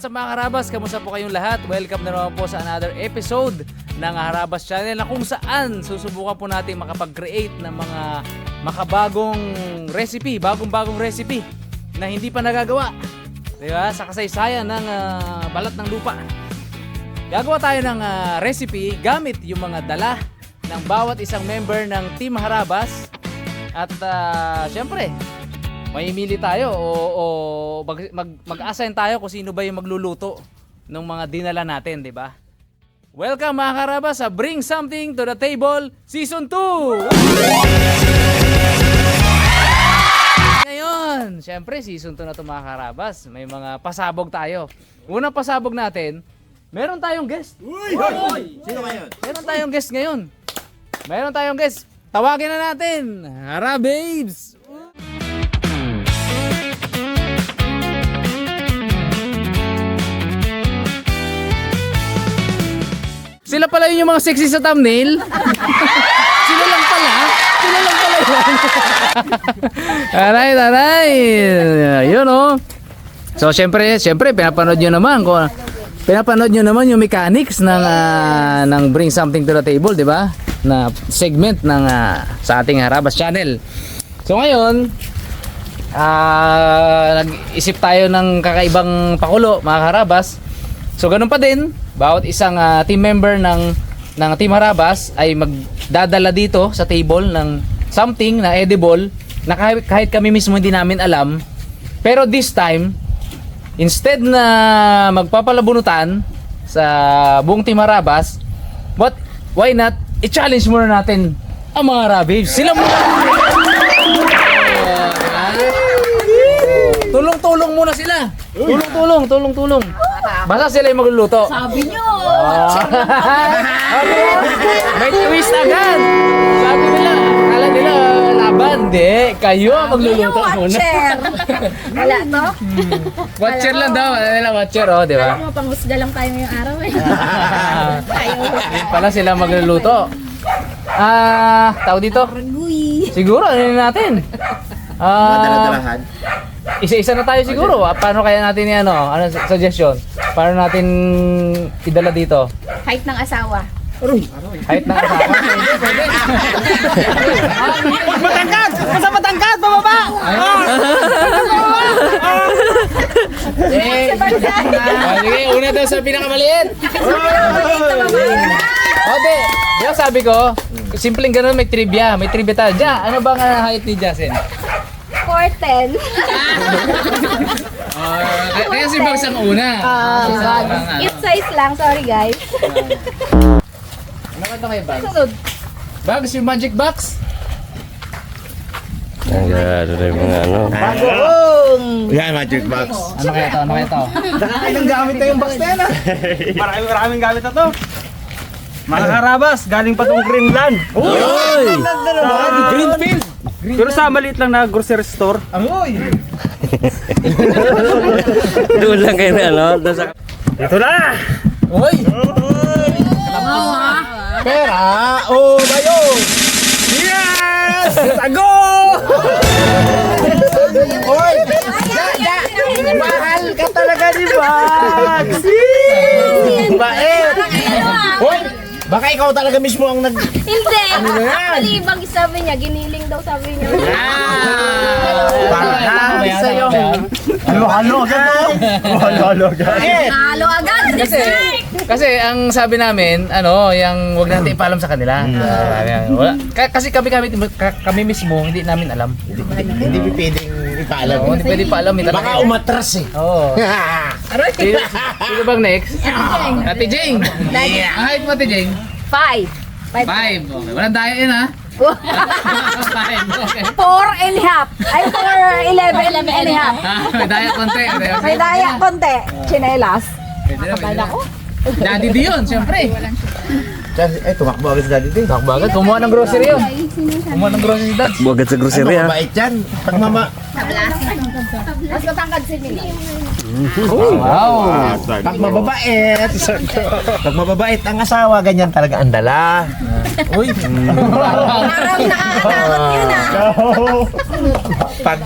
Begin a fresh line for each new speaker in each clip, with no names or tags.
What's up mga Harabas? Kamusta po kayong lahat? Welcome na naman po sa another episode ng Harabas Channel na kung saan susubukan po natin makapag-create ng mga makabagong recipe, bagong-bagong recipe na hindi pa nagagawa. Diba? Sa kasaysayan ng balat ng lupa. Gagawa tayo ng recipe gamit yung mga dala ng bawat isang member ng Team Harabas. At syempre, mamimili tayo o mag-assign tayo kung sino ba yung magluluto ng mga dinala natin, di ba? Welcome mga Harabas sa Bring Something to the Table Season 2! Ngayon, syempre season 2 na ito mga Harabas. May mga pasabog tayo. Unang pasabog natin, meron tayong guest.
Uy! Sino ngayon?
Meron tayong guest ngayon. Meron tayong guest. Tawagin na natin, Harababes! Sila pala yung mga sexy sa thumbnail. Sila lang pala yun. Taray. Yun oh. So syempre pinapanood nyo naman yung mechanics ng Bring Something to the Table, di ba? Na segment ng sa ating Harabas Channel. So ngayon, nag-isip tayo ng kakaibang pakulo, mga Harabas. So ganun pa din, bawat isang team member ng Team Harabas ay magdadala dito sa table ng something na edible na kahit kami mismo hindi namin alam. Pero this time, instead na magpapalabunutan sa buong Team Harabas, why not i-challenge muna natin ang mga Harababes. Sila muna. Tulong-tulong muna sila. Tulong-tulong. Basta sila yung magluluto.
Sabi nyo!
May twist agad. Sabi nila, akala nila laban. Hindi, kayo ang magluluto muna.
Watcher! Wala to?
Watcher lang daw. Wala nila watcher, oh, di ba?
Alam mo, panghusga lang tayo ngayong araw eh. Tayo.
Pala sila magluluto. Tawag dito?
Raguy.
Siguro, ano natin?
Madala-dalahan.
Isa-isa na tayo siguro. Paano kaya natin yan, ano suggestion? Paano natin idala dito?
Height ng asawa.
Height ng asawa. Pwede.
Matangkad! Basta matangkad! Bababa!
Sige, una daw sa pinakamaliit. Okay. Yung sabi ko, simpleng ganun, may trivia. May trivia tayo. Ja, ano bang height ni Jasen?
4'10".
Kaya si Bags ang una.
It size lang, sorry guys.
Ano ka kayo, Bags?
Sunod.
Bags, yung magic box.
Ang gano'n na yung mga ano.
Yan, magic box.
Ano kaya to?
Ilang gamit na yung box na yan ah.
Maraming gamit na to. Mga Harabas, galing pa tong Greenland.
Uy!
Greenfield.
Pero sa maliit lang na grocery store.
Amoy!
Doon lang kayo na ano. Doon sa...
Ito na!
Uy!
Pera! Oh, bayo!
Yes! Tago!
Oy! Mahal ka talaga ni Max! Bait! Oy! Baka ikaw talaga mismo ang nag...
Hindi!
Ano na yan?
Actually, ibang sabi niya, giniling daw sabi niya.
Para sa'yo. Halo-halo agad to. Halo-halo agad.
Halo agad!
Kasi ang sabi namin, yung wag natin ipaalam sa kanila. Kasi kami mismo hindi namin alam.
Hindi pwedeng ipaalam.
Hindi pwede paalam.
Baka umatras eh.
Oo. Sino bang next? Ate Jing. Ang height mo, Ate Jing?
5.
5. Okay. Walang daya yun, ha? 5. Okay.
4.5. Ay, 4.11.5.
May daya konti.
May daya konti. Chinelas.
Pwede. Daddy D yun, siyempre.
Tumakbo agad sa daddy din.
Takbo agad. Kumuha ng grocery yun. Kumuha ng grocery dad.
Buwagat sa grocery ha.
Mabait yan. Pag
Mas matangkad si Mili.
Wow.
Pag mababait ang asawa, ganyan talaga ang dala.
Uy.
Parang nakakatakot yun ah.
Pag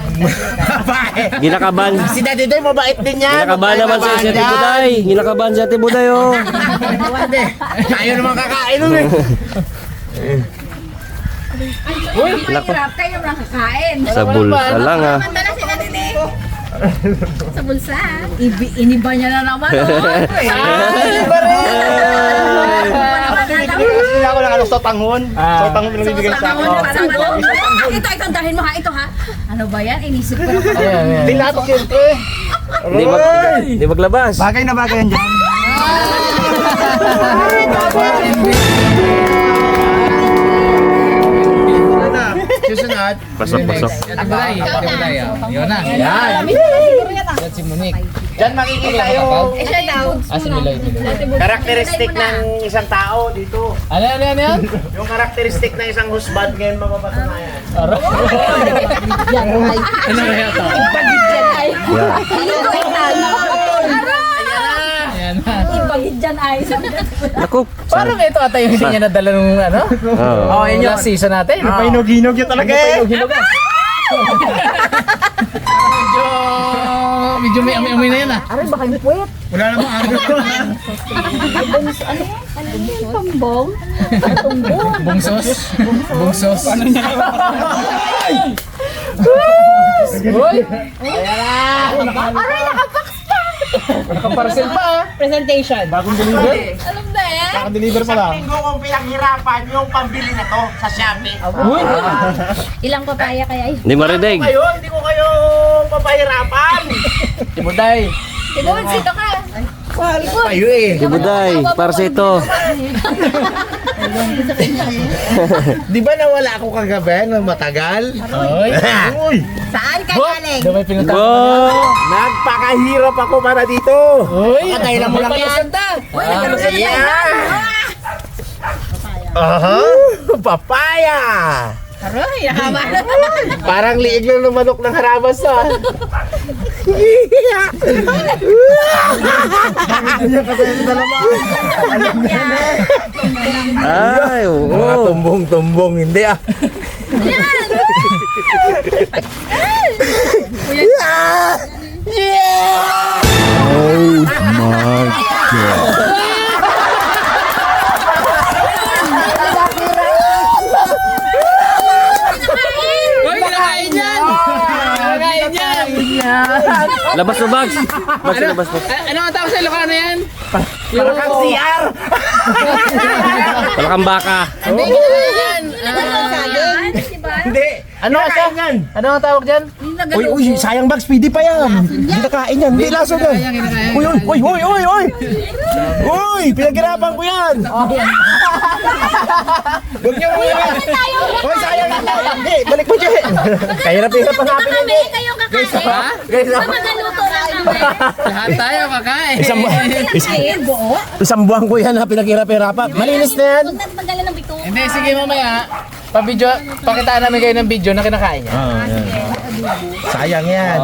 babae.
Ginakaban.
Si Daddy Day, mabait din yan.
Ginakaban naman si Ate Buday. Ginakaban si Ate Buday, oh.
Tayo naman kakain nun eh.
Lako.
Kayo lang kakain.
Sa bulsa lang, ah.
Mandala si Adine. Sa bulsa. Iniba niya na naman.
Hindi ako ng ano, sotanghon. Sotanghon pinabibigay sa ako.
Ito, dahin mo ha, ito ha. Ano ba yan? Inisip ko na.
Dilato siyempre.
Hindi maglabas.
Bagay na bagay yan dyan. Susunod.
Pasok.
Ate Buday. Yun na.
Yan.
Yan si Monique.
Diyan makikita yung
Eh, siya daw.
Si Miloy.
karakteristik ng isang tao dito.
Ano yan?
Yung karakteristik ng isang husband ngayon mapapatunayan.
Ano kaya to? Ayan na.
Ibagid dyan ay.
Naku.
Parang ito ata yung hindi niya nadala nung ano?
Oo.
Oh, yun last season natin.
Pahinog-hinog yun talaga eh.
Medyo may amoy na yan ah.
Aray, baka yung puwet.
Wala namang araw.
Ano yan? Pambong? Patumbong?
Bungsos. Ano niya? Uy!
Aray, nakabox pa!
Nakaparcel pa ah.
Presentation.
Bagong deliver?
Alam na eh.
Naka-deliver pa lang. Linggo kong pinaghirapan yung pambili na to sa Shopee.
Uy!
Ilang papaya kaya yun?
Hindi marinig.
Hindi ko kayo papahirapan.
Si Buday.
Ibon, sito ka.
Kayo eh.
Ate Buday, para sa ito.
Di ba nawala ako kagabi ng matagal?
Uy!
Uy!
Saan ka galing?
Daw may pinunta.
Go!
Nagpakahirap ako para dito.
Uy!
Kadahilan mo lang yan.
Yan!
Aha! Papaya!
Aray, nakama na.
Parang liig lang ng manok ng harabas ah.
Ay,
Mga
oo.
tumbong-tumbong, hindi ah.
Uy! Nakain yan! Nakain yan!
Labas na bags. Bags na labas.
Ano ang tawag sa Ilocano yan?
Parang kang CR!
Wala kang baka.
Hindi kinakain yan!
Hindi!
Ano ka siya? Ano ang tawag dyan?
Uy, uy, sayang bags, pwede pa yan. Hindi nakain yan, hindi laso yan. Uy, uy, uy, uy, uy, uy! Uy, pinaghirapan ko yan! Huwag niyo ulit! Uy, sayang yan! Hindi, balik mo dyan! Kahirap-hirap hanapin yan.
Kami, kayong kakain.
Guys,
Magaluto na kami.
Lahat tayo kakain.
isang buwan ko yan ha, pinaghirap-hirapan. Malinis na yan.
Huwag natin magalan ng bito.
Hindi, sige mamaya. Pa-video, pakitaan namin kayo ng video na kinakain niya.
Sayang yan.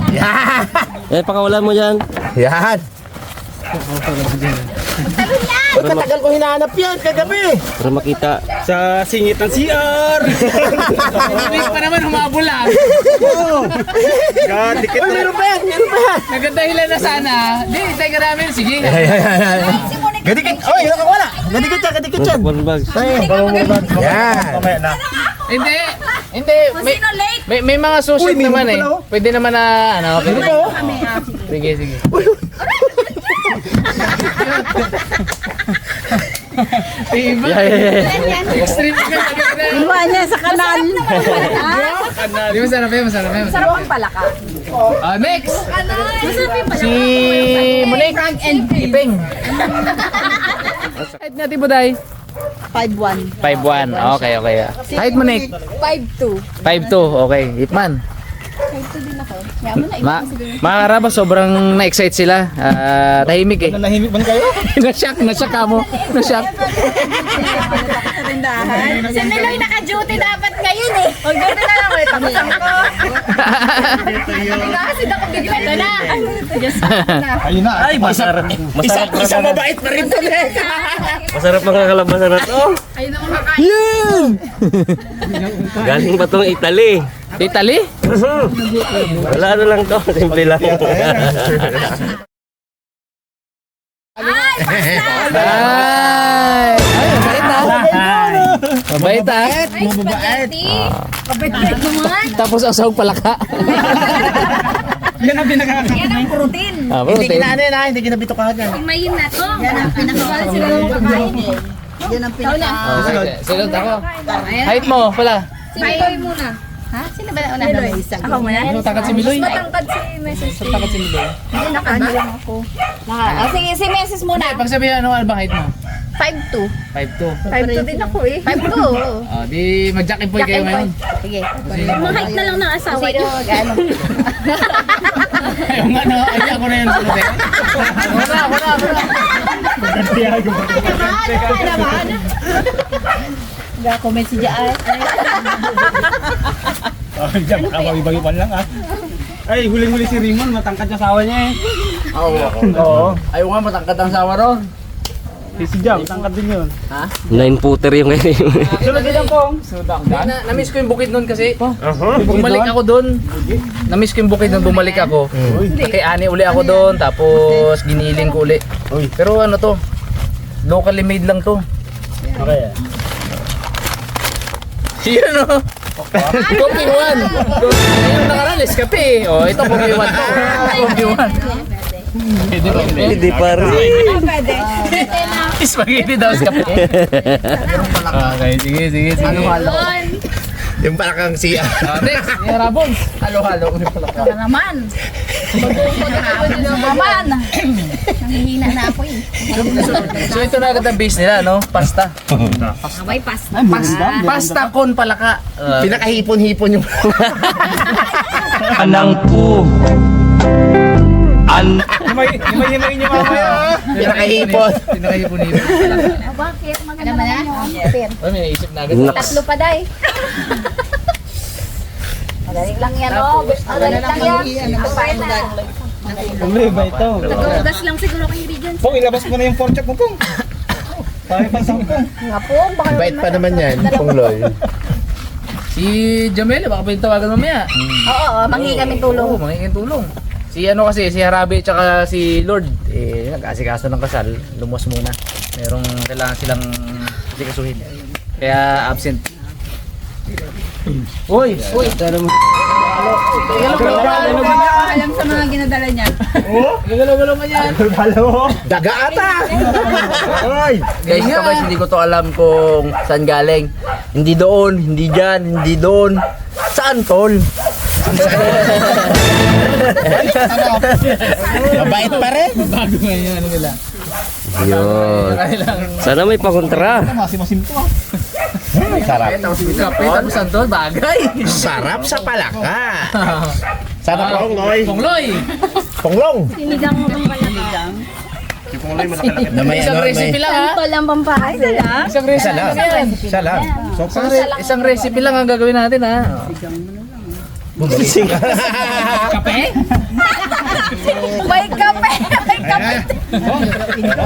Yan!
Eh, pakawalan mo dyan.
Yan! Ay, katagal ko hinahanap yan kagabi.
Para makita.
Sa singit ng CR.
Hindi pa naman humabol lang.
Dikit
Uy, meron pa yan, meron pa yan.
Nagdahilan na sana. Di, tayo namin. Sige.
Gadikit, oy, nakawala. Gadikit yan, gadikit yan.
One bags.
Yan.
Hindi. Hindi. May,
Sino late?
may mga susunod
Uy, may
naman eh.
pala, oh.
Pwede naman na ano. Pwede
Ano ba?
Kami, sige.
Sige, sige. Iba. Extreme ka.
Inuha niya sa kanal.
Di masarap yan, masarap yan.
Sarap ang palaka.
Next.
Masarap yung palaka.
Si Monique. Iping. Height natin Buday.
5'1".
5'1". Okay, okay. Height Monique.
5'2".
5'2". Okay. Ipman.
5'2 din ako. Yaman na,
Ma mga karabas, sobrang na-excite sila. Tahimik eh.
Nahimik man kayo?
Na-shock ka mo. Na-shock.
Si Miloy naka-duty dapat ngayon din eh. Huwag ganito na lang ulit. Tapos ako. Nag-aasid ako bigla. Ito na.
Ayun na.
Ay, masarap. Masarap
Isang mabait pa rin to, Nek.
Masarap mga kalabasan na to.
Ayun naman kakain.
Yan!
Galing ba tong Italy?
Italy?
Wala ano lang to. Simple lang.
Ay! Ay, mabait ah. Mabait ah.
Ay, spaghetti. Kabait-bait naman.
Tapos ang sahog palaka.
Yan ang pinakakakain.
Yan ang protein.
Ah,
Hindi
protein.
kinaano yun, hindi kinabitukahan yan.
Kumain na to. Yan ang pinakakain. Sila lang kakain eh. Yan ang pinakakain.
Oh, sige. Silot ako. Height mo pala.
Si Miloy muna. Ha? Sino ba na una? Miloy. Ako muna?
Ano, tangkad si Miloy?
Matangkad si Mrs. T.
Tangkad si Miloy.
Hindi nakaano lang ako. Sige, si Mrs. muna.
Pag sabihin ano ba height mo?
5'2".
5'2".
5'2 din ako eh. 5'2".
Ah, di mag-jack and boy kayo ngayon.
Sige. Mga-height na lang ng asawa niyo. Gano?
Ayun nga no, ay ako na yun sunod eh. Wala.
Ga-comment si Jaan.
Diyan, kabagi-bagipan lang ah. Ay, huling-huli si Raymond, matangkad yung asawa niya eh. Oo.
Ayaw nga matangkad ang sawa ron.
Si Jam, matangkad din yun.
9-footer yung ngayon.
Sunod din lang pong.
Na-miss ko yung bukid nun kasi. Bumalik ako doon. Na-miss ko yung bukid nun, bumalik ako. Kay Ani uli ako doon, tapos giniling ko uli. Pero ano to, locally made lang to.
Okay.
Yun o. Coffee one. Yung nakaraan, Nescafe. O, ito Coffee one to. Coffee one.
Hindi pa rin.
Pwede.
Spaghetti daw, Nescafe. Okay, sige.
Yung palakang siya.
Next, yung Rabons. Halo-halo.
Ito na naman. Ito na naman. Nangihina na ako eh.
So ito na agad ang base nila, no? Pasta.
May pasta.
Pasta con palaka.
Pinakahipon-hipon yung...
Anang po.
Himay-himayin niyo mamaya.
Pinakahipon.
Pinakahipon.
Bakit? Maganda naman yun.
Ano, may naisip na agad.
Tatlo pa day. Magaling lang yan oh. Magaling lang yan. Pagpain na.
Kumli ba ito?
Tagugas lang siguro kay ingredients.
Pong, ilabas mo na yung pork chop mo pong. Pare pa sampo.
Nga po, baka
Bait pa naman yan, Pongloy.
Si Jamel, baka pwede tawagan mamaya.
Oo, manghingi kami tulong.
Oo, mangingin tulong. Si ano kasi, si Harabi tsaka si Lord, nag-asikaso ng kasal, lumuwas muna. Merong kailangan silang asikasuhin. Kaya absent. Uy!
Alam sa mga ginadala niyan.
Gagalaw-galaw man yan.
Daga ata! Oy!
Guys, ito guys, hindi ko to alam kung saan galing. Hindi doon, hindi dyan, hindi doon. Saan tol?
Mabait pa rin.
Bago nga yun, ano nila.
Yun. Sana may pakontra.
Sarap.
Kape, tapos saan tol? Bagay.
Sarap sa palaka. Sana Pongloy.
Pongloy!
Ponglong.
Sinigang mo bang pala?
Na may
Isang
ano,
recipe
may...
lang ha.
Ito lang pampahay.
Isang recipe lang yan.
Isa lang.
Isang recipe lang ang gagawin natin ha. Kape?
May kape! May kape!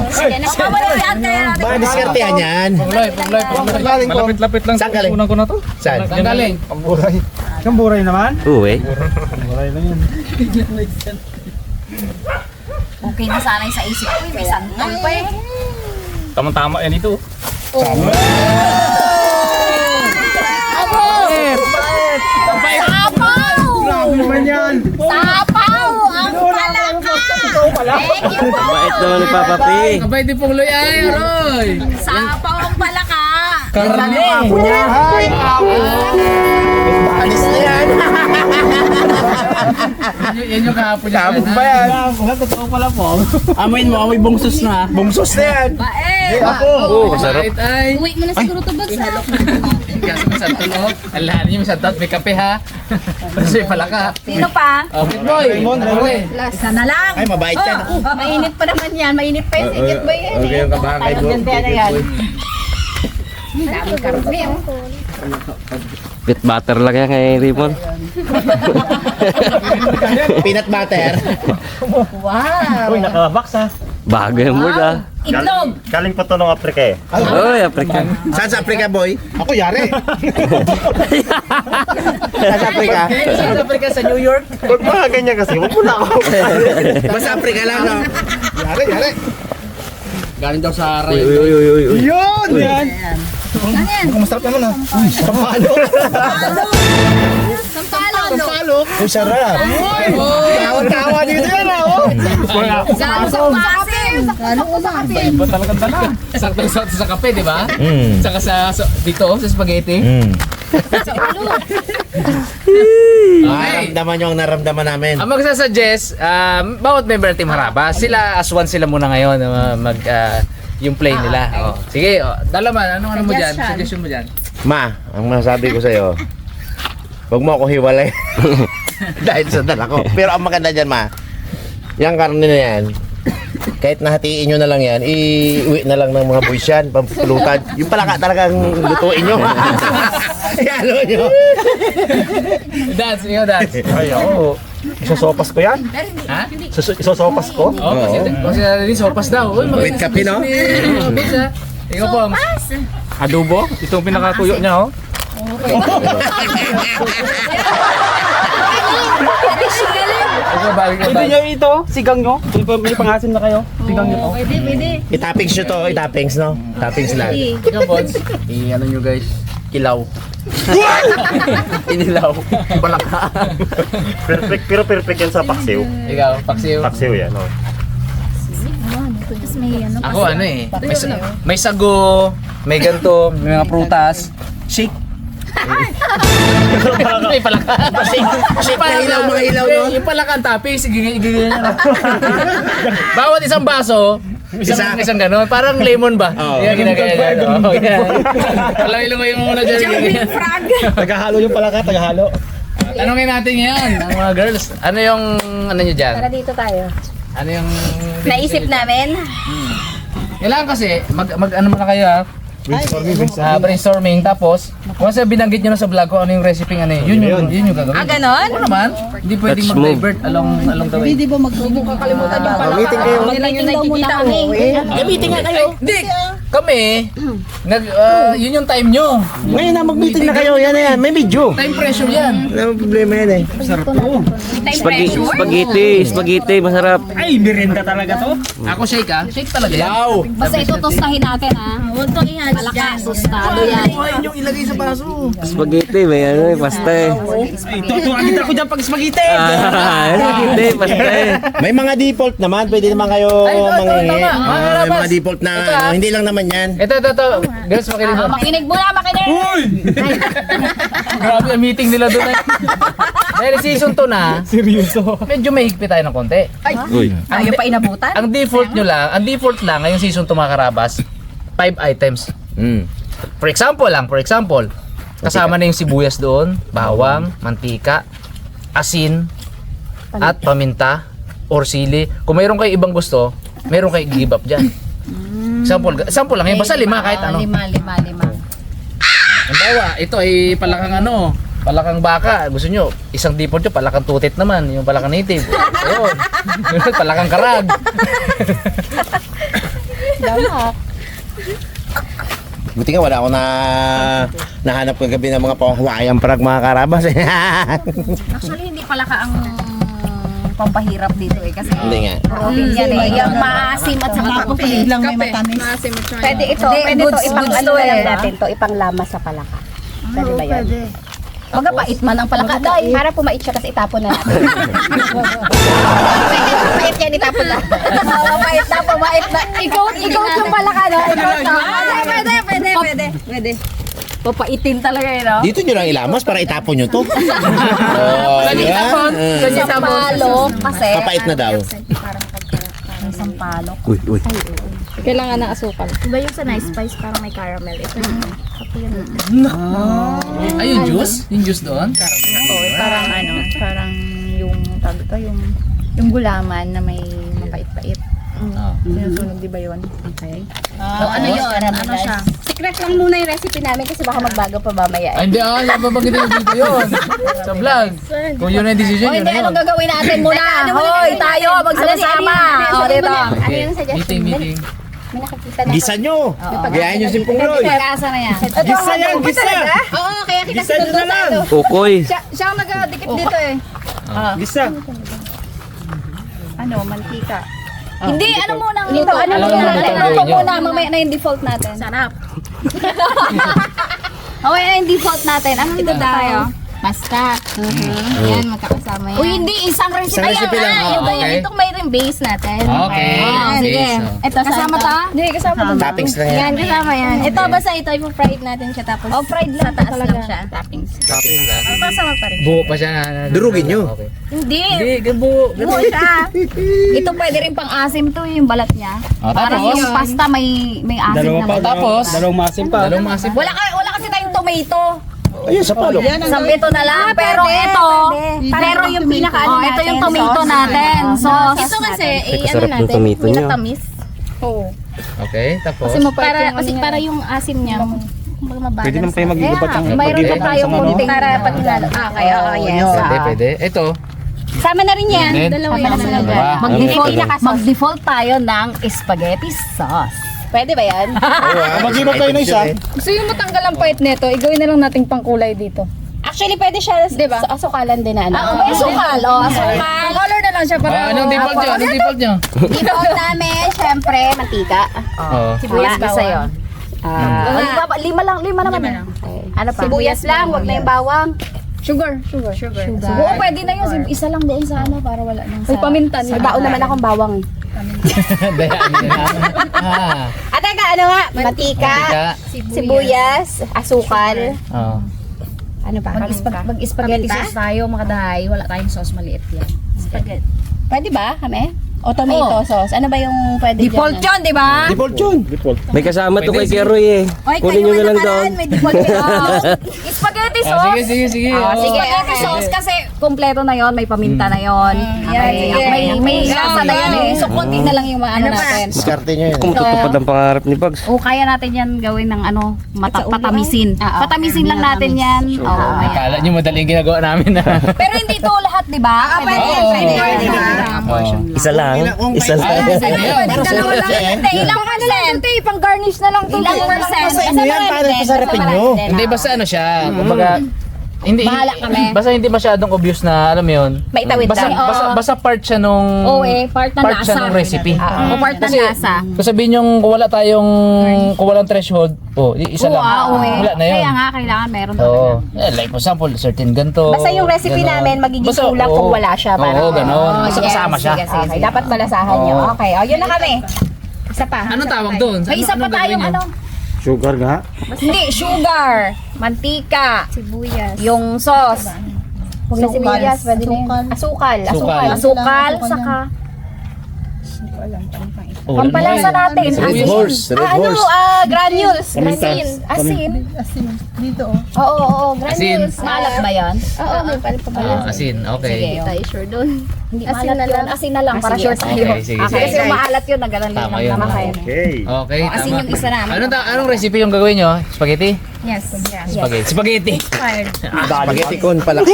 Sige, nakawala yan kaya natin.
Baka diskartehan yan.
Pongloy.
Malapit-lapit lang.
Saan galing?
Unang ko na to.
Saan?
Saan galing?
Pamburay. Yung buray naman?
Uwe.
Buray lang yan.
Okay na sana yung sa isip ko. May santol pa eh.
Tamang-tama yan ito.
Sapaw!
Naman yan.
Sapaw! Ang palaka! Thank you po!
Bait naman ni Papa P.
Kabay di Pongloy ay, Roy!
Sapaw ang palaka!
Karne!
Hi! Alis na yan.
Yan yung kahapon niya.
Tapos pa yan.
Wala, totoo pala po.
Amoy mo, amoy bungsus na.
Bungsos na yan.
Bae!
Oo, masarap.
Bait ay.
Uwi mo na siguro ito bagsa.
Kasi may santol oh. Alahan niyo may santol, may kape ha. Kasi pala ka.
Sino pa?
Oh, good boy. Okay.
Isa na lang.
Ay, mabait yan.
Mainit pa naman yan. Mainit pa yung sikit ba yan?
Okay, yung kabahan kay
Talagang ganda na yan. Daming karne, oh.
Bit butter lang yan kay Raymond.
Peanut butter.
Wow.
Uy, nakabox ha.
Bago yung board ah.
Itlog.
Galing pa to ng Afrika eh.
Oy, African.
Saan sa Africa, boy? Ako, yari. Saan sa Africa?
South Africa sa New York.
Huwag mga ganyan kasi, huwag mo na ako.
Basta Africa lang, no? Yari.
Galing daw sa
Uy, uy, uy, uy, uy.
Yun!
Ano yan?
Mukhang masarap naman, ha? Sampalok.
Sampalok.
Uy, sarap. Tawa-tawa dito yan, ha?
Galo sa pasim. Galo sa pasim.
Iba talagang dala.
Sakto sa kape, di ba?
Mm.
Saka dito, sa spaghetti.
Naramdaman nyo ang naramdaman namin.
Ang magsasuggest, bawat member ng Team Harabas, sila as one sila muna ngayon yung play nila. Oh. Sige, Dalaman, ano mo dyan? Suggestion mo dyan?
Ma, ang masasabi ko sa'yo, huwag mo ako hiwalay. Dahil sa dala ko. Pero ang maganda dyan, Ma, yung karne na yan, kahit nahatiin nyo na lang yan, iuwi na lang ng mga boys yan, pampulutan. Yung palaka talagang lutuin nyo. Ihalo nyo.
Dance, ikaw dance.
Ay, oo. Isosopas ko yan.
Ha?
Isosopas ko.
Oo, kasi rin sopas daw. Uy,
With kape, no?
Ikaw po,
Adobo. Itong pinakatuyo niya, oh. Pwede niyo ito, sigang nyo. May pangasin na kayo. Sigang nyo to.
Pwede.
Itappings nyo to, itappings, no? Tappings lang.
ikaw po. I-ano nyo guys, kilaw. Inilaw. Balaka.
Perfect, pero perfect yan sa paksiw.
Ikaw, paksiw.
Paksiw yan, oh.
Tapos may ano pa
Ako
siya.
ano eh, may sago, may ganto, may mga prutas. Shake. May palaka.
Shake na ilaw, mga ilaw, no?
Yung palaka ang topping, sige bawat isang baso, isang ganon, parang lemon ba? Yan, ginagaya dyan. Oh, yan. Walang ilungoy mo muna dyan.
Jumping frog.
Tagahalo yung palaka, tagahalo.
Tanungin natin yan, ang mga girls. Ano yung, ano nyo dyan?
Tara dito tayo.
Ano yung...
Naisip namin.
Kailangan kasi, ano muna kayo ha? Brainstorming. Tapos, once binanggit nyo na sa vlog ko ano yung recipe, ano yun yung gagawin.
Ah, ganon?
Oo naman, hindi pwedeng
Let's
mag-divert along the way.
Hindi ba magsubo kakalimutan yung palaka?
Meeting kayo.
Meeting daw muna kami.
Meeting nga kayo. Hindi, kami, yun yung time nyo.
Ngayon na, mag-meeting na kayo. Yan na yan. May video.
Time pressure yan.
Wala mo problema yan eh.
Time pressure.
Spaghetti, masarap.
Ay, merienda talaga to.
Ako shake ha, shake talaga yan.
Basta itutostahin natin ha. Huwag itong ihalis dyan. Tostado yan.
Ayun yung ilagay sa baso.
Spaghetti, may ano, pasta eh.
Ay, tutuangin ako dyan pag spaghetti.
Spaghetti, pasta eh.
May mga default naman. Pwede naman kayo
Ay, ito,
mangingi.
tama.
May mga default na ano, hindi lang naman yan.
Ito. Girls, makinig mo.
Makinig muna, makinig.
Grabe ang meeting nila doon eh. Dahil season 2 na,
Seryoso.
medyo may higpit tayo ng konti.
Uy.
Ayaw pa inabutan?
Ang default lang ngayong season 2 mga karabas, 5 items. For example, kasama na yung sibuyas doon, bawang, mantika, asin, at paminta or sili. Kung mayroon kayo ibang gusto, mayroon kayo give up dyan. Example lang, basta 5 kahit ano.
Lima.
Halimbawa, ito ay palakang baka. Gusto nyo, isang default nyo, palakang tutit naman, yung palakang native. Ayun. Palakang karag.
Buti nga wala ako nahanap kagabi ng mga pang-Hawaiian parag mga karabas.
Actually, hindi pala ka ang pampahirap dito eh. Kasi
Hindi nga.
protein yan eh. Yung maasim at saka kape.
Lang may matamis.
Pwede ito. Pwede ito. Ipang ano na lang natin to. Ipang lama sa palaka. Pwede ba yan? Huwag pait man ang palaka. Dahil para pumait siya kasi itapon na natin. Pait yan, itapon na. Pait na, pumait na. Ikaw yung palaka, no? Pwede. Papaitin talaga yun, no?
Dito nyo lang ilamas para itapon nyo to.
Lagi tapon. Lagi tapon.
Sampalok kasi.
Papait na daw.
Parang sampalok.
Uy.
Kailangan ng asukal.
Diba yung sa nice spice parang may caramel? Ito yung kape yan.
Ay, yung juice? Yung juice doon?
Oo, parang parang yung tawag ito, yung gulaman na may mapait-pait. Sinusunog, di ba yun? Okay.
So, ano yun? Ano siya? Secret lang muna yung recipe namin kasi baka magbago pa mamaya.
Ay, hindi nababanggit yung dito yun. Sa vlog. Kung yun ang decision,
O
yun
hindi,
na yun.
anong gagawin natin muna? Hoy, tayo, magsama-sama. O, dito. Ano yung suggestion?
Meeting.
May nakakita na.
Gisa nyo! Gayahin nyo si Pungloy!
Pag-asa na yan.
Gisa yan, gisa!
Oo, kaya kita
Gisa nyo na lang!
Ukoy.
Siya ang nagdikit dito eh.
Gisa!
Ano, mantika.
Hindi, ano muna ang luto? Ano
Alam
muna?
mo na
Luto
gagawin
muna, mamaya na yung default natin. Sarap. Mamaya na yung default natin. Anong luto tayo?
Pasta. Yan, magkakasama yan.
Uy, hindi, isang recipe.
Isang recipe lang.
Yung
Okay.
ganyan, itong may ring base natin.
Okay.
Sige.
Okay,
Ito, kasama ta? Hindi, kasama ta.
Toppings lang yan.
Yan, kasama yan. Ito, basta ito, ipo-fried natin siya. Tapos, fried lang taas lang siya.
Toppings.
Kasama pa rin.
Buo pa siya na.
Durugin nyo.
Okay.
Hindi.
Hindi, buo.
Buo siya. Ito pwede rin pang asim to, yung balat niya. Parang
Tapos,
yung pasta may asim
Dalawa pa,
naman.
Tapos,
dalawang masim pa.
dalawang masim.
Wala kasi tayong tomato.
Ayun, sa palo.
Sampito na lang, pero ito, pero yung pinaka ito yung tomato natin. Sauce. Ito kasi,
Sarap ng tomato niya.
tamis.
Okay, tapos.
Para yung asim niya, mabalance.
Pwede naman kayo mag-iibat ang
Mayroon pa tayong
ano?
konting para patilalo. Okay, yes.
Pwede. Ito.
Sama na rin yan.
Then,
Dalawa yan.
dalawa.
Mag-default tayo ng spaghetti sauce. Pwede ba yan?
Mag-iibat kayo ng isa.
Gusto yung matanggal ang pait nito, igawin na lang nating pangkulay dito.
Actually, pwede siya
Diba?
sa asukalan din na. Asukal. Asukal.
Color na lang siya para...
Anong default nyo? Anong default nyo?
Default namin, syempre, mantika.
Oo.
Sibuyas isa yun. Lima naman. Ano pa? Sibuyas lang, wag na yung bawang.
Sugar.
Oo, pwede na yun. Isa lang doon sa ano, para wala nang
May paminta
May
niya.
baon naman akong bawang.
Dayaan nyo na.
At teka, ano nga? Mantika, sibuyas, asukal.
Oo.
Ano pa?
Mag-spaghetti sauce tayo, mga dahay. Wala tayong sauce maliit yan.
Spaghetti. Pwede ba kami? O tomato sauce? Ano ba yung pwede
Default
dyan?
yun, di ba?
Default yun.
May kasama to
Pwede
kay Keroy eh.
Oy,
Kunin nyo na lang doon.
May default Spaghetti
Ah,
sauce?
sige.
Sige,
Spaghetti
okay.
sauce kasi kompleto na yon, may paminta na yon. Okay. May lasa na yan eh. So konti na lang yung ano natin.
Diskarte nyo yun.
Kung tutupad ang pangarap ni Bugs.
O kaya natin yan gawin ng ano, patamisin. Patamisin lang natin yan. Oo.
Akala nyo madaling ginagawa namin na.
Pero hindi to lahat, di ba? Pwede.
Isa lang. Isa lang.
Dalawa lang. Hindi, ilang percent? Pang garnish na lang to. Ilang percent?
Sa inyo yan, para pasarapin nyo.
Hindi, basta ano siya. Kumbaga, hindi,
Bahala kami.
basta hindi masyadong obvious na, alam mo yun.
May tawid
Basta,
lang.
basta part siya nung,
Oo part ng
part siya
lasa.
nung recipe.
O part ng
Kasi,
lasa.
kung sabihin yung kung walang threshold, isa lang. Wala na yun.
Kaya nga, kailangan meron
Oo. Like for example, certain ganito.
Basta yung recipe
ganon.
namin magiging
Basta,
kulang
oo.
kung wala siya.
Oo, gano'n. Basta kasama siya.
Okay, dapat malasahan nyo.
Oo.
Okay, o yun na kami. Isa pa.
Anong tawag doon?
May isa pa
Anong
tayong
gagawin nyo?
ano.
Sugar nga.
Hindi, sugar, mantika,
Sibuyas.
yung sauce,
Huwag na sibuyas, pwede na yun. Asukal.
asukal, saka
Oh,
pampalasa natin.
Red horse. Red
Ano,
horse.
granules.
Paminta.
Asin. Oo,
Asin.
granules.
Maalat ba yan?
Oo, may palit pa ba?
Asin, okay.
Tayo sure doon.
Hindi
Asin
maalat
na
yun.
lang.
Asin na lang, para sure tayo.
Okay, sige.
Kasi yung maalat yun, nagalan din
Tama
ng
yun.
tama.
Okay.
Okay,
asin
tama.
yung isa namin.
Anong recipe yung gagawin nyo? Spaghetti?
Yes.
Spaghetti.
Spaghetti con pala.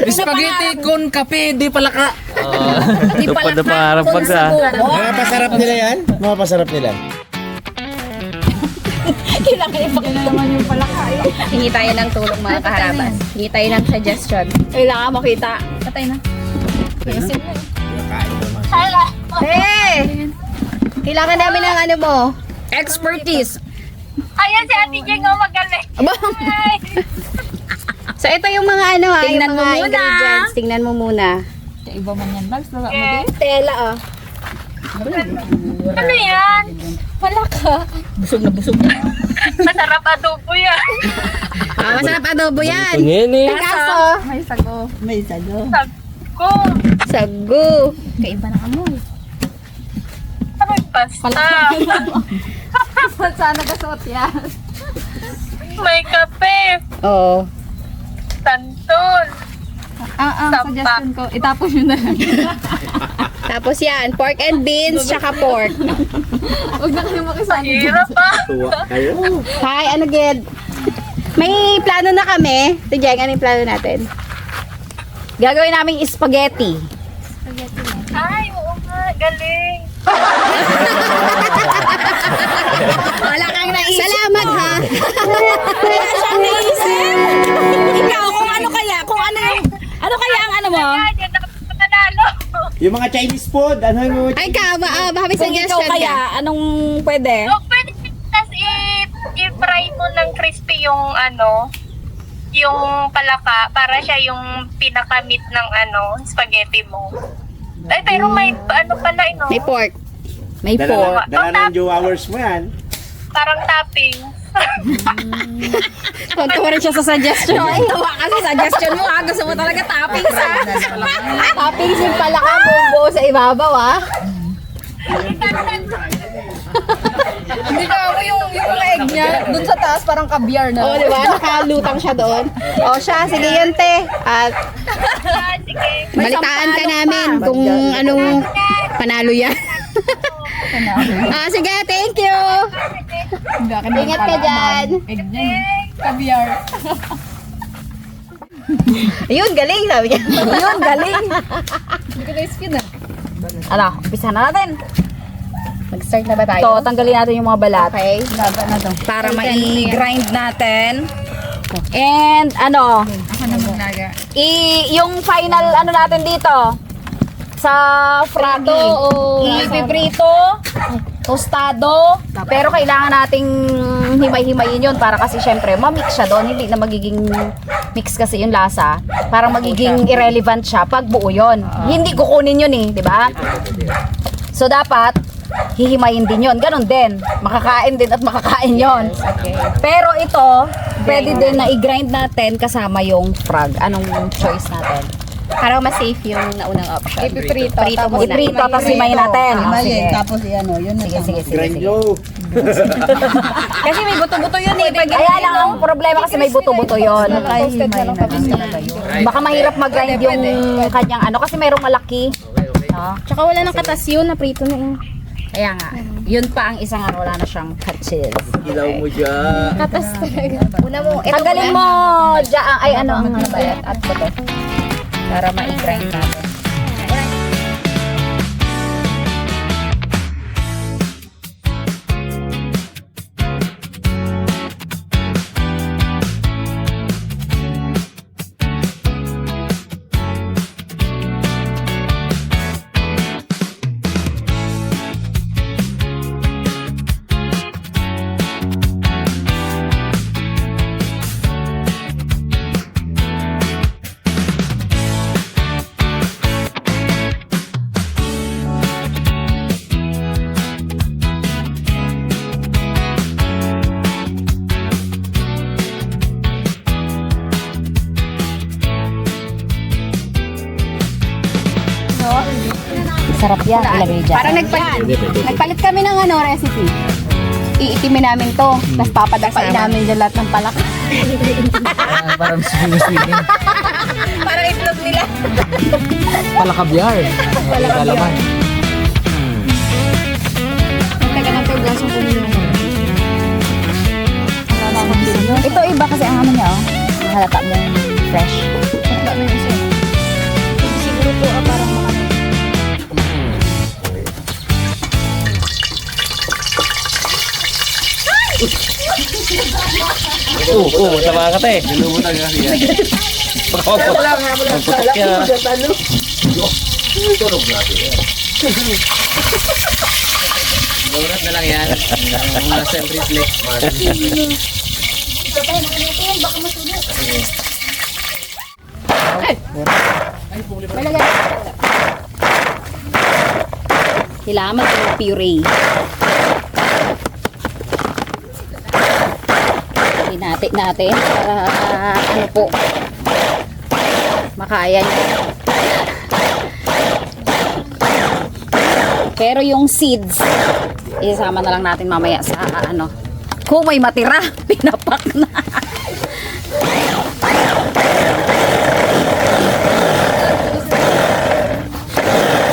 Spaghetti con kape, di palaka.
Tupad ang pangarap Bugs ah.
Mapasarap nila yan? Mapasarap nila.
Hingi tayo ng tulong mga kaharabas. Hingi tayo ng suggestion.
Kailangan makita. Patay na.
Hey! Kailangan namin ng ano mo.
Expertise.
Ayan si Ate Jeng ang magaling.
So ito yung mga ano ha,
Tingnan
yung
mo
mga
muna.
ingredients. Tingnan mo muna.
Iba man yan, Bugs. Wala mo din.
Tela oh.
Ano yan?
Wala ka.
Masarap adobo yan.
Masarap adobo yan.
Ito yan eh.
Kaso,
Ko.
sagu.
Kaiba na kamo.
Sabay pasta.
Sana gasot yan.
May kape.
Oo.
Santol.
Suggestion ko, itapon nyo na lang.
Tapos yan, pork and beans, tsaka pork.
Huwag na kayo makisali.
Hi, ano gid? May plano na kami. Ito, Jeng, ano yung plano natin? Gagawin namin spaghetti.
Ay, oo nga, galing.
Wala kang naisip. Salamat, ha? Wala siyang naisip. Ikaw, kung ano kaya? Kung ano yung... Ano kaya ang ano mo?
Yan, nakapanalo.
Yung mga Chinese food, ano yung
Ay, ka, baka may
Kung ikaw
suggestion
kaya,
ka.
anong pwede?
O, pwede tas i-fry mo ng crispy yung ano, yung palaka para siya yung pinaka-meat ng ano, spaghetti mo. Ay, pero may ano pala, no?
May pork. May pork.
dala ng Joe hours mo yan.
Parang topping.
Tuntua rin siya sa suggestion.
Ay, tawa ka sa suggestion mo ha. Gusto mo talaga toppings ha.
Toppings yung palaka, bumbo sa ibabaw, ha?
Hindi ka ako yung leg niya. Doon sa taas parang caviar na.
Oo, di ba? Nakalutang siya doon. O siya, sige yun, te. At
Ah, sige.
balitaan ka namin kung anong panalo yan. Sige, thank you. Ingat ka dyan.
Caviar.
Ayun, galing, sabi niya.
Ayun, galing. Hindi ko na-spin ah.
Ano, umpisa na natin. Mag-start na ba tayo?
Ito, tanggalin natin yung mga balat.
Okay.
Para ma-grind natin.
And ano, yung final ano natin dito sa fragi. Ipiprito, tostado, pero kailangan nating himay-himayin yun para kasi syempre ma-mix siya doon, hindi na magiging mix kasi yung lasa. Parang magiging irrelevant siya pag buo yun. Hindi kukunin yun eh, di ba? So dapat hihimayin din yun. Ganon din. Makakain din at makakain yun. Pero ito, pwede din na i-grind natin kasama yung frog. Anong choice natin?
Para mas safe yung naunang option.
Ipiprito. Iprito, tapos himayin natin. Sige.
Tapos ano, yun na.
Sige.
Grind Joe.
Kasi may buto-buto yun eh. Pag
Kaya lang ang problema kasi may buto-buto yun.
toasted na lang tapos
Baka mahirap mag-grind yung kanyang ano kasi mayroong malaki. No?
Tsaka wala nang katas yun, naprito na yun.
Kaya nga, yun pa ang isang ano, wala na siyang catches.
Ilaw mo siya.
Katas talaga.
Una mo, tanggalin mo dyan, ay ano ang ano ba yan? At buto. Para ma-grind natin. Sarap yan, ilagay dyan.
Parang nagpalit kami ng ano, recipe. Iitimin namin to, tapos papadapain namin dyan lahat ng palak.
Parang swimming.
Parang itlog nila.
Pala kabyar. Pala kabyar.
Taga ng pergasong pumili mo.
Ito iba kasi ang ano niya, oh. Ang halata mo fresh.
Bakla na yun siya. Siguro po parang mga
Tama ka te. Lumutan ka siya. Pagputok ka.
Donut na lang yan. Ang nasa reflex.
Kailangan mag puree. Hinati natin para ano po makaya niya. Pero yung seeds isama na lang natin mamaya sa ano. Kung may matira, pinapak na.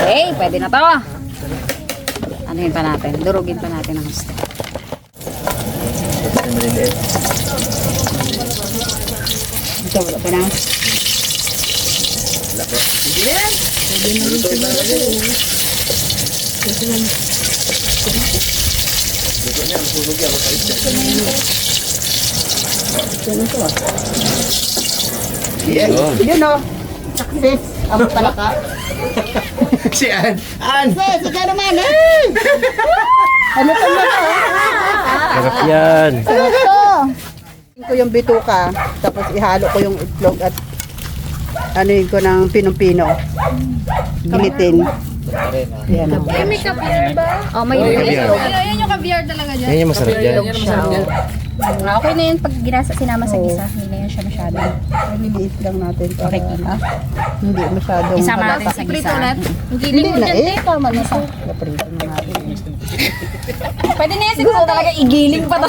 Okay, pwede na to. Anuhin pa natin, durugin pa natin ang gusto. Ito, wala pa na.
Yun o. Success. Ang palaka. Si Ann. Ann! Sige naman.
Sarap yan.
Ko yung bituka, tapos ihalo ko yung itlog at anuin ko ng pinong-pino. Ginitin. Yan o.
May kapiyan ba?
Oh, may itlog.
Yan yung kaviar talaga dyan.
Yan yung masarap dyan.
Okay na yun pag sinama sa gisa. Hindi na yun siya masyado.
Liliit lang natin para hindi masyadong
Isama
halata.
natin sa gisa.
Hindi na eh, tama na sa naprito na natin.
Pwede na yan siguro talaga igiling pa to.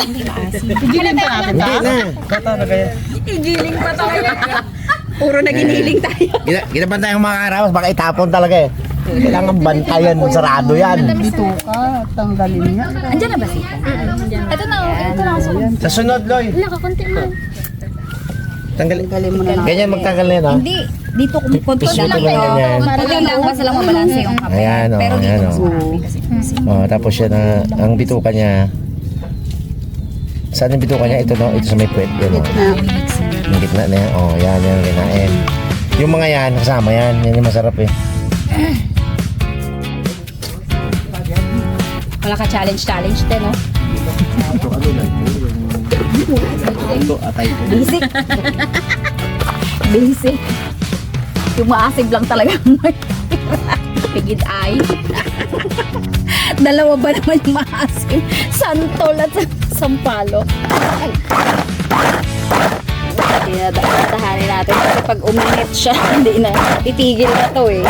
Igiling pa natin
Hindi na.
Igiling pa talaga. Puro na giniling tayo.
Ginaban tayong mga karawas, baka itapon talaga eh. Kailangan bantayan, sarado yan.
Bituka, tanggalin niya.
Andiyan na ba siya? Ito na, ito na.
Sa sunod, Loy.
Wala ka, konti man.
Tanggalin
mo na.
Ganyan magtanggal na yun, ha?
Hindi, dito konti
Piso
lang
lang
kayo.
ganyan.
Konti lang, basta lang mabalanse yung kape.
Ayan, o.
Pero
Ayan,
dito,
o. Oh, tapos yan na, ang bituka niya. Saan yung bituka niya? Ito, no? Ito sa may puwet. Yan, o. Yung gitna na yan. O, yan, yan, ginain. Yung mga yan, kasama yan. Yan yung masarap eh.
wala ka challenge din, no? Basic. Basic. Yung maasig lang talaga may pigid ay. Dalawa ba naman yung maasim? Santol at sampalo. Ay. Tinatahanin natin kasi pag uminit siya, hindi na. Titigil na to eh.